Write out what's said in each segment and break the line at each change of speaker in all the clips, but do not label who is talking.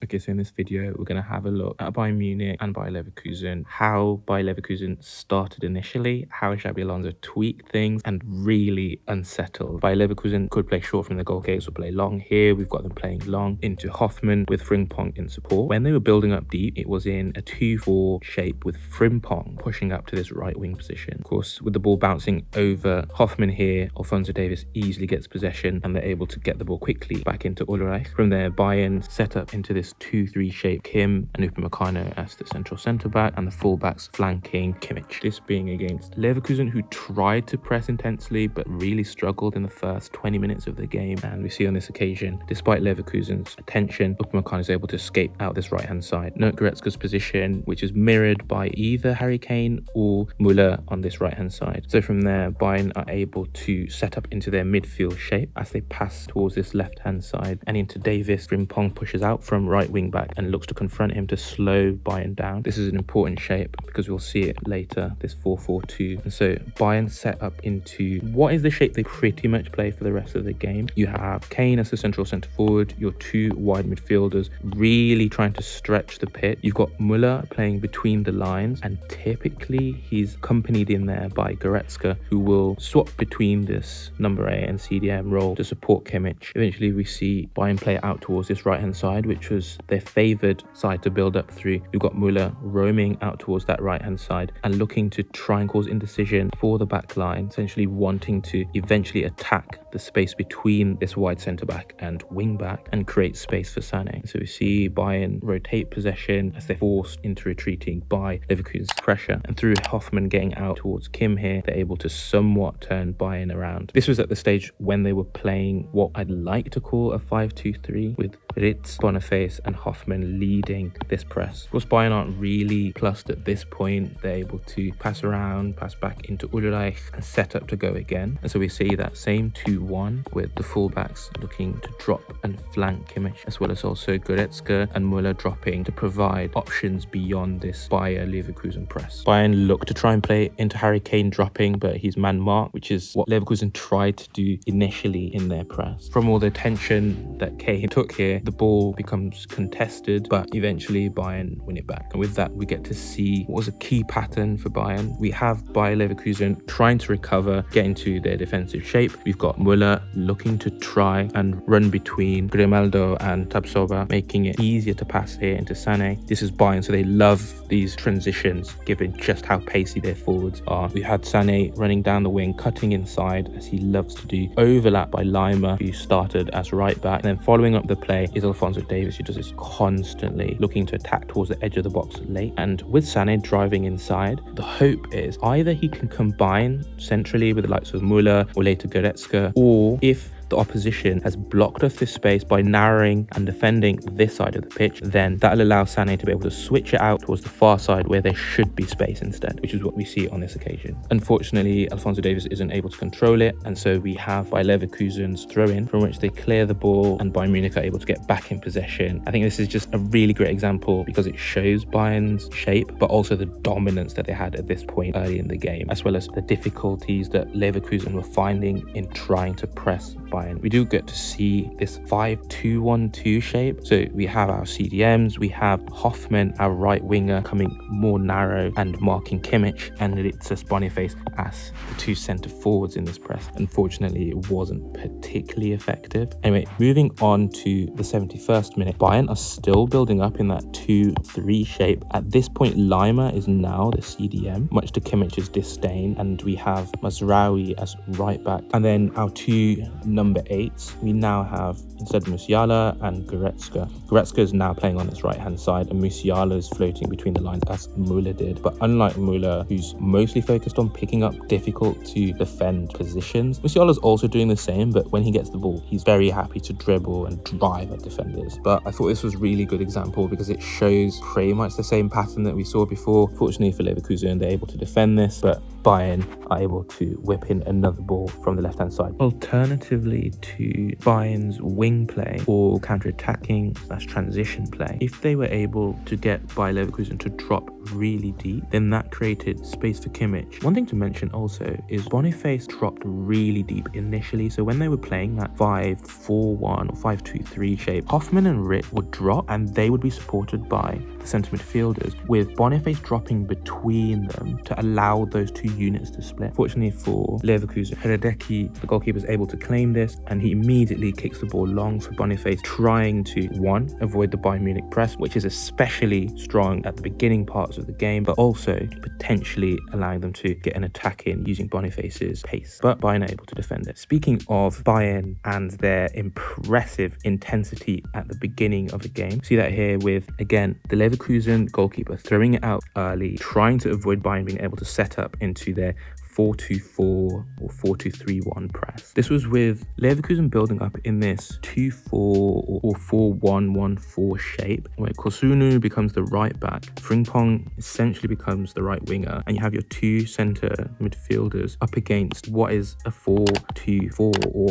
Okay, so in this video, we're going to have a look at Bayern Munich and Bayer Leverkusen, how Bayer Leverkusen started initially, how Xabi Alonso tweaked things, and really unsettled. Bayer Leverkusen could play short from the goal gates or play long. Here, we've got them playing long into Hoffmann with Frimpong in support. When they were building up deep, it was in a 2-4 shape with Frimpong pushing up to this right wing position. Of course, with the ball bouncing over Hoffmann here, Alphonso Davies easily gets possession and they're able to get the ball quickly back into Ulreich. From there, Bayern set up into this 2-3 shape, Kim and Upamecano as the central centre-back and the full-backs flanking Kimmich. This being against Leverkusen, who tried to press intensely but really struggled in the first 20 minutes of the game. And we see on this occasion, despite Leverkusen's attention, Upamecano is able to escape out this right-hand side. Note Goretzka's position, which is mirrored by either Harry Kane or Müller on this right-hand side. So from there, Bayern are able to set up into their midfield shape as they pass towards this left-hand side and into Davies. Frimpong pushes out from right wing back and looks to confront him to slow Bayern down. This is an important shape because we'll see it later, this 4-4-2. And so Bayern set up into what is the shape they pretty much play for the rest of the game. You have Kane as the central centre forward, your two wide midfielders really trying to stretch the pitch. You've got Müller playing between the lines, and typically he's accompanied in there by Goretzka, who will swap between this number 8 and CDM role to support Kimmich. Eventually we see Bayern play out towards this right hand side, which was their favoured side to build up through. We've got Müller roaming out towards that right hand side and looking to try and cause indecision for the back line, essentially wanting to eventually attack the space between this wide centre back and wing back and create space for Sané. So we see Bayern rotate possession as they're forced into retreating by Leverkusen's pressure, and through Hoffmann getting out towards Kim here, they're able to somewhat turn Bayern around. This was at the stage when they were playing what I'd like to call a 5-2-3 with Ritz, Boniface and Hoffmann leading this press. Of course, Bayern aren't really plussed at this point. They're able to pass around, pass back into Ulreich and set up to go again. And so we see that same 2-1 with the fullbacks looking to drop and flank Kimmich, as well as also Goretzka and Müller dropping to provide options beyond this Bayer Leverkusen press. Bayern look to try and play into Harry Kane dropping, but he's man-marked, which is what Leverkusen tried to do initially in their press. From all the tension that Kane took here, the ball becomes contested, but eventually Bayern win it back. And with that, we get to see what was a key pattern for Bayern. We have Bayer Leverkusen trying to recover, get into their defensive shape. We've got Müller looking to try and run between Grimaldo and Tabsoba, making it easier to pass here into Sané. This is Bayern, so they love these transitions, given just how pacey their forwards are. We had Sané running down the wing, cutting inside, as he loves to do, overlapped by Lima, who started as right back. And then following up the play is Alphonso Davies, who does this constantly, looking to attack towards the edge of the box late. And with Sané driving inside, the hope is either he can combine centrally with the likes of Müller or later Goretzka, or if the opposition has blocked off this space by narrowing and defending this side of the pitch, then that'll allow Sané to be able to switch it out towards the far side where there should be space instead, which is what we see on this occasion. Unfortunately, Alphonso Davies isn't able to control it, and so we have Bayer Leverkusen's throw-in from which they clear the ball and Bayern Munich are able to get back in possession. I think this is just a really great example because it shows Bayern's shape, but also the dominance that they had at this point early in the game, as well as the difficulties that Leverkusen were finding in trying to press Bayern. We do get to see this 5-2-1-2 shape. So we have our CDMs, we have Hoffmann, our right winger, coming more narrow and marking Kimmich, and it's Boniface as the two centre forwards in this press. Unfortunately, it wasn't particularly effective. Anyway, moving on to the 71st minute, Bayern are still building up in that 2-3 shape. At this point, Lima is now the CDM, much to Kimmich's disdain, and we have Mazraoui as right back. And then our two number 8s, we now have instead Musiala and Goretzka. Goretzka is now playing on his right hand side and Musiala is floating between the lines as Müller did. But unlike Müller, who's mostly focused on picking up difficult to defend positions, Musiala is also doing the same, but when he gets the ball, he's very happy to dribble and drive at defenders. But I thought this was a really good example because it shows pretty much the same pattern that we saw before. Fortunately for Leverkusen, they're able to defend this, but Bayern are able to whip in another ball from the left-hand side. Alternatively to Bayern's wing play or counter-attacking / transition play, if they were able to get Bayer Leverkusen to drop really deep, then that created space for Kimmich. One thing to mention also is Boniface dropped really deep initially, so when they were playing that 5-4-1 or 5-2-3 shape, Hoffman and Rit would drop and they would be supported by the centre midfielders, with Boniface dropping between them to allow those two units to split. Fortunately for Leverkusen, Hradecki, the goalkeeper, is able to claim this, and he immediately kicks the ball long for Boniface, trying to, one, avoid the Bayern Munich press, which is especially strong at the beginning parts of the game, but also potentially allowing them to get an attack in using Boniface's pace. But Bayern are able to defend it. Speaking of Bayern and their impressive intensity at the beginning of the game, see that here with, again, the Leverkusen goalkeeper throwing it out early, trying to avoid Bayern being able to set up into their 4-2-4 or 4-2-3-1 press. This was with Leverkusen building up in this 2-4 or 4-1-1-4 shape, where Kosunu becomes the right back, Frimpong essentially becomes the right winger, and you have your two centre midfielders up against what is a 4-2-4 or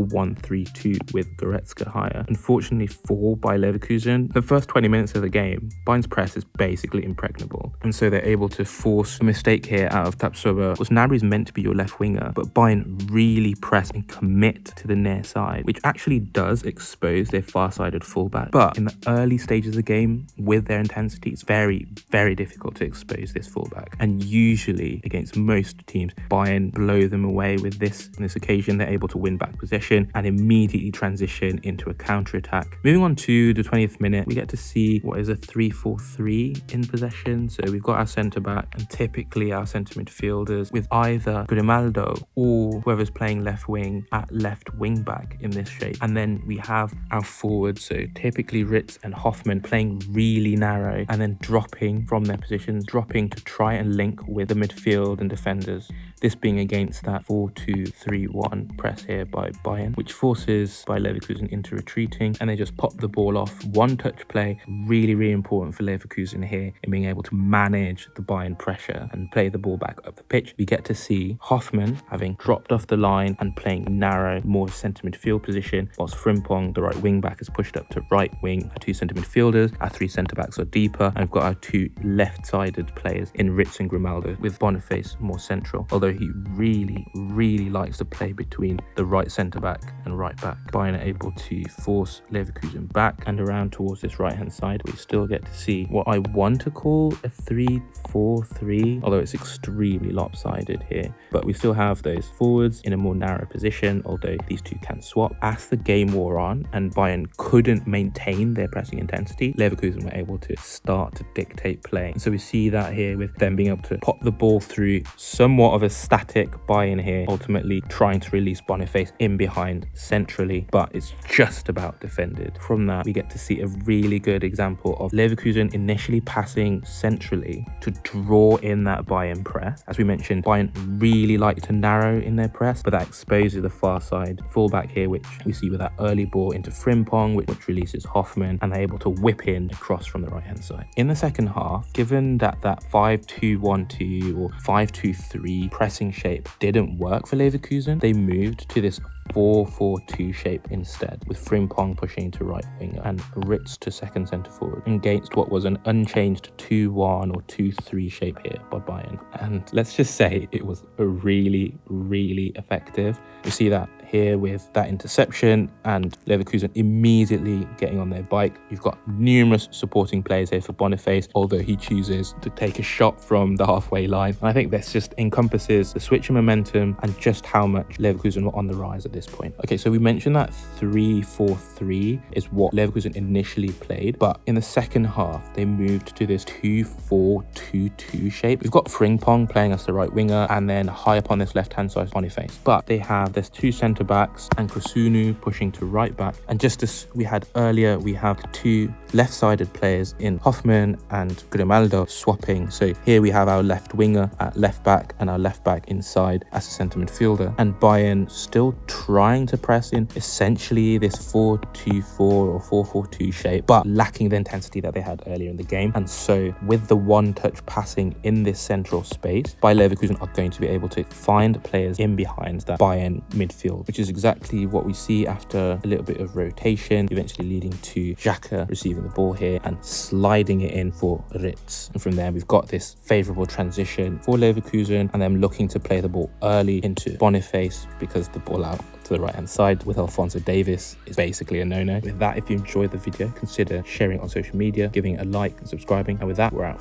4-1-3-2 with Goretzka higher. Unfortunately for Bayer Leverkusen, the first 20 minutes of the game, Bayern's press is basically impregnable, and so they're able to force a mistake here out of Tapsoba. Gnabry is meant to be your left winger, but Bayern really press and commit to the near side, which actually does expose their far-sided fullback. But in the early stages of the game, with their intensity, it's very, very difficult to expose this fullback. And usually, against most teams, Bayern blow them away with this. On this occasion, they're able to win back possession and immediately transition into a counter-attack. Moving on to the 20th minute, we get to see what is a 3-4-3 in possession. So we've got our centre-back and typically our centre midfielders, with either Grimaldo or whoever's playing left wing at left wing back in this shape. And then we have our forwards, so typically Ritz and Hoffman, playing really narrow and then dropping from their positions, dropping to try and link with the midfield and defenders. This being against that 4-2-3-1 press here by Bayern, which forces Bayer Leverkusen into retreating, and they just pop the ball off. One touch play, really, really important for Leverkusen here in being able to manage the Bayern pressure and play the ball back up the pitch. We get to see Hoffman having dropped off the line and playing narrow, more centre midfield position, whilst Frimpong, the right wing back, is pushed up to right wing. Our two centre midfielders, our three centre backs are deeper, and we've got our two left-sided players in Ritz and Grimaldo, with Boniface more central, although he really, really likes to play between the right centre-back and right-back. Bayern are able to force Leverkusen back and around towards this right-hand side. We still get to see what I want to call a 3-4-3, although it's extremely lopsided here. But we still have those forwards in a more narrow position, although these two can swap. As the game wore on and Bayern couldn't maintain their pressing intensity, Leverkusen were able to start to dictate play. And so we see that here with them being able to pop the ball through somewhat of a static Bayern here, ultimately trying to release Boniface in behind centrally, but it's just about defended. From that, we get to see a really good example of Leverkusen initially passing centrally to draw in that Bayern press. As we mentioned, Bayern really like to narrow in their press, but that exposes the far side fullback here, which we see with that early ball into Frimpong, which releases Hoffman, and they're able to whip in across from the right hand side. In the second half, given that 5-2-1-2 or 5-2-3 pressing shape didn't work for Leverkusen, they moved to this 4-4-2 shape instead, with Frimpong pushing to right winger and Ritz to second centre forward, against what was an unchanged 2-1 or 2-3 shape here by Bayern. And let's just say it was a really, really effective. We see that here with that interception and Leverkusen immediately getting on their bike. You've got numerous supporting players here for Boniface, although he chooses to take a shot from the halfway line. And I think this just encompasses the switch in momentum and just how much Leverkusen were on the rise at this point. Okay, so we mentioned that 3-4-3 is what Leverkusen initially played, but in the second half, they moved to this 2-4-2-2 shape. We've got Frimpong playing as the right winger, and then high up on this left-hand side, Boniface. But they have this two centre-backs and Kosunu pushing to right back. And just as we had earlier, we have two left-sided players in Hoffman and Grimaldo swapping. So here we have our left winger at left back and our left back inside as a centre midfielder. And Bayern still trying to press in essentially this 4-2-4 or 4-4-2 shape, but lacking the intensity that they had earlier in the game. And so with the one-touch passing in this central space, Bayer Leverkusen are going to be able to find players in behind that Bayern midfield, which is exactly what we see after a little bit of rotation, eventually leading to Xhaka receiving the ball here and sliding it in for Ritz. And from there, we've got this favourable transition for Leverkusen and them looking to play the ball early into Boniface, because the ball out to the right hand side with Alonso Davis is basically a no-no. With that, if you enjoyed the video, consider sharing it on social media, giving it a like and subscribing. And with that, we're out.